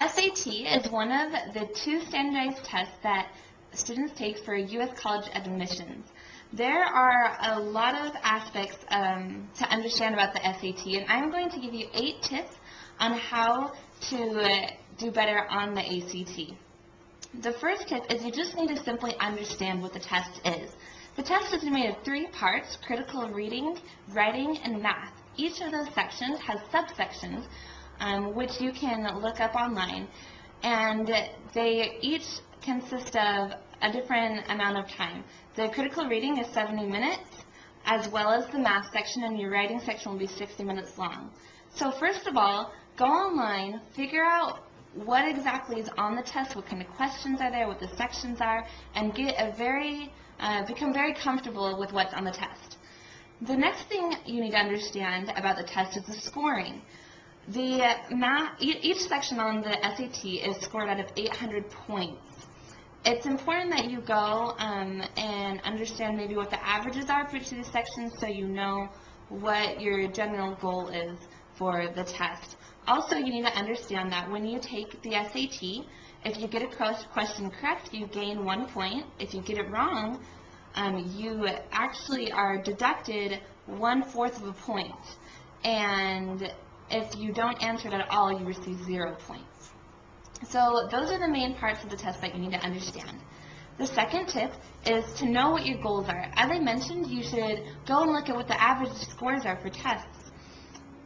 SAT is one of the two standardized tests that students take for U.S. college admissions. There are a lot of aspects to understand about the SAT, and I'm going to give you 8 tips on how to do better on the ACT. The first tip is you just need to simply understand what the test is. The test is made of 3 parts: critical reading, writing, and math. Each of those sections has subsections, which you can look up online, and they each consist of a different amount of time. The critical reading is 70 minutes, as well as the math section, and your writing section will be 60 minutes long. So first of all, go online, figure out what exactly is on the test, what kind of questions are there, what the sections are, and get become very comfortable with what's on the test. The next thing you need to understand about the test is the scoring. Each section on the SAT is scored out of 800 points. It's important that you go and understand maybe what the averages are for each of these sections, so you know what your general goal is for the test. Also, you need to understand that when you take the SAT, if you get a question correct, you gain 1 point. If you get it wrong, you actually are deducted 1/4 of a point. And if you don't answer it at all, you receive 0 points. So those are the main parts of the test that you need to understand. The second tip is to know what your goals are. As I mentioned, you should go and look at what the average scores are for tests.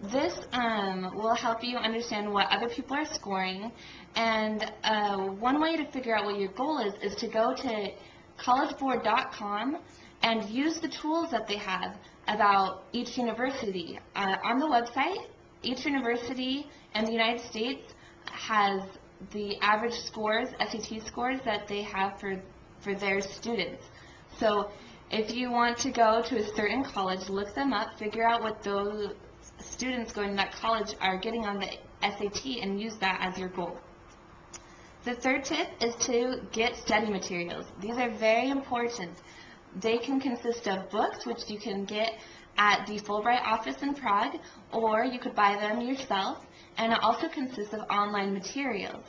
This will help you understand what other people are scoring, and one way to figure out what your goal is to go to collegeboard.com and use the tools that they have about each university. On the website, each university in the United States has the average scores, SAT scores, that they have for their students. So if you want to go to a certain college, look them up, figure out what those students going to that college are getting on the SAT, and use that as your goal. The third tip is to get study materials. These are very important. They can consist of books, which you can get at the Fulbright office in Prague, or you could buy them yourself, and it also consists of online materials.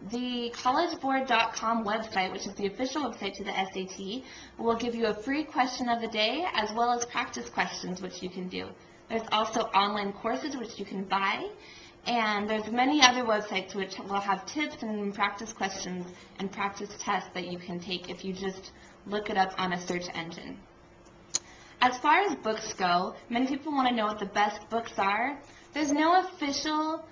The collegeboard.com website, which is the official website to the SAT, will give you a free question of the day as well as practice questions, which you can do. There's also online courses which you can buy, and there's many other websites which will have tips and practice questions and practice tests that you can take if you just look it up on a search engine. As far as books go, many people want to know what the best books are. There's no official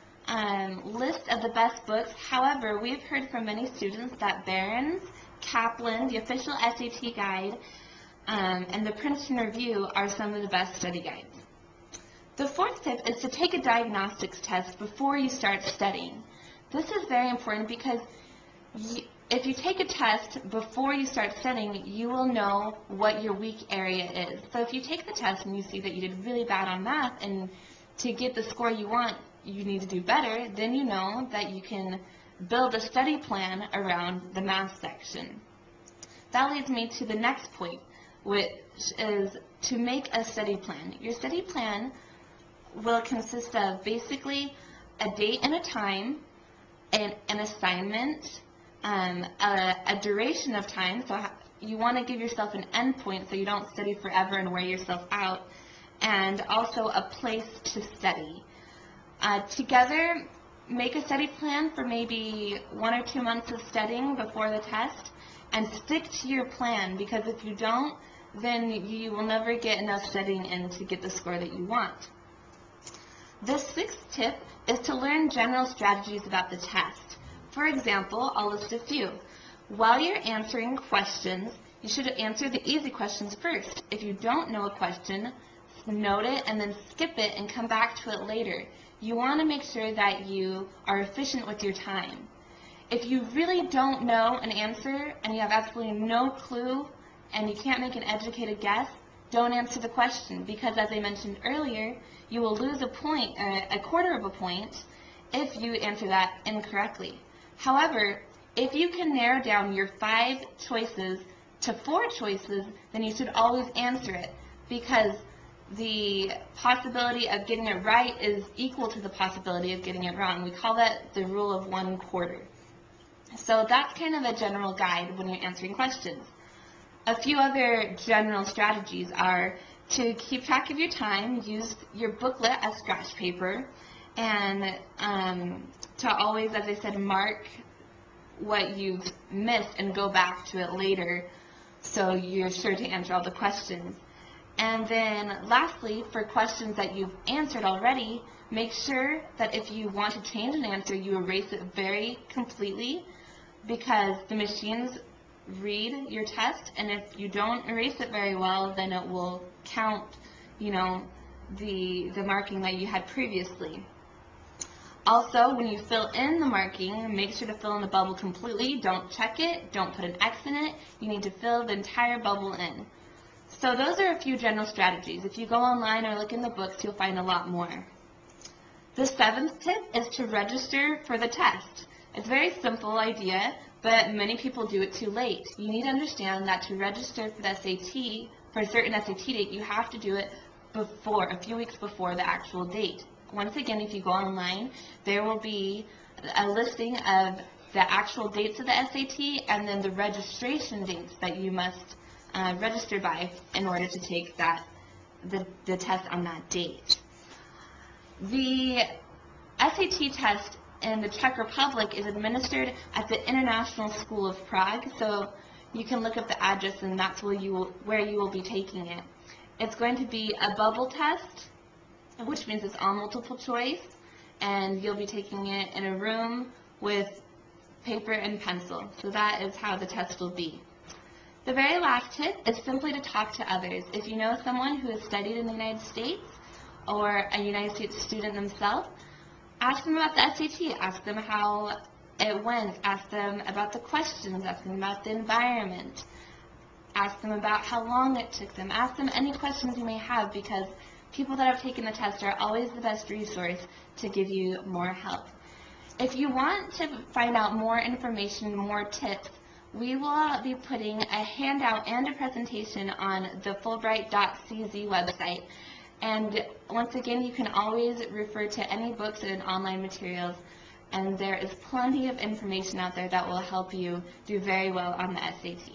list of the best books. However, we've heard from many students that Barron's, Kaplan, the official SAT guide, and the Princeton Review are some of the best study guides. The fourth tip is to take a diagnostics test before you start studying. This is very important because if you take a test before you start studying, you will know what your weak area is. So if you take the test and you see that you did really bad on math, and to get the score you want, you need to do better, then you know that you can build a study plan around the math section. That leads me to the next point, which is to make a study plan. Your study plan will consist of basically a date and a time, an assignment, a duration of time, so you want to give yourself an end point so you don't study forever and wear yourself out, and also a place to study. Together, make a study plan for maybe 1 or 2 months of studying before the test, and stick to your plan, because if you don't, then you will never get enough studying in to get the score that you want. The sixth tip is to learn general strategies about the test. For example, I'll list a few. While you're answering questions, you should answer the easy questions first. If you don't know a question, note it and then skip it and come back to it later. You want to make sure that you are efficient with your time. If you really don't know an answer and you have absolutely no clue and you can't make an educated guess, don't answer the question, because as I mentioned earlier, you will lose a point, a 1/4 of a point, if you answer that incorrectly. However, if you can narrow down your 5 choices to 4 choices, then you should always answer it, because the possibility of getting it right is equal to the possibility of getting it wrong. We call that the rule of 1/4. So that's kind of a general guide when you're answering questions. A few other general strategies are to keep track of your time, use your booklet as scratch paper, and to always, as I said, mark what you've missed and go back to it later so you're sure to answer all the questions. And then lastly, for questions that you've answered already, make sure that if you want to change an answer, you erase it very completely, because the machines read your test, and if you don't erase it very well, then it will count, the marking that you had previously. Also, when you fill in the marking, make sure to fill in the bubble completely. Don't check it. Don't put an X in it. You need to fill the entire bubble in. So those are a few general strategies. If you go online or look in the books, you'll find a lot more. The 7th tip is to register for the test. It's a very simple idea, but many people do it too late. You need to understand that to register for the SAT, for a certain SAT date, you have to do it a few weeks before the actual date. Once again, if you go online, there will be a listing of the actual dates of the SAT and then the registration dates that you must register by in order to take the test on that date. The SAT test in the Czech Republic is administered at the International School of Prague, so you can look up the address and that's where you will be taking it. It's going to be a bubble test, which means it's all multiple choice, and you'll be taking it in a room with paper and pencil. So that is how the test will be. The very last tip is simply to talk to others. If you know someone who has studied in the United States or a United States student themselves, ask them about the SAT, ask them how it went, ask them about the questions, ask them about the environment, ask them about how long it took them, ask them any questions you may have, because people that have taken the test are always the best resource to give you more help. If you want to find out more information, more tips, we will be putting a handout and a presentation on the Fulbright.cz website. And once again, you can always refer to any books and online materials, and there is plenty of information out there that will help you do very well on the SAT.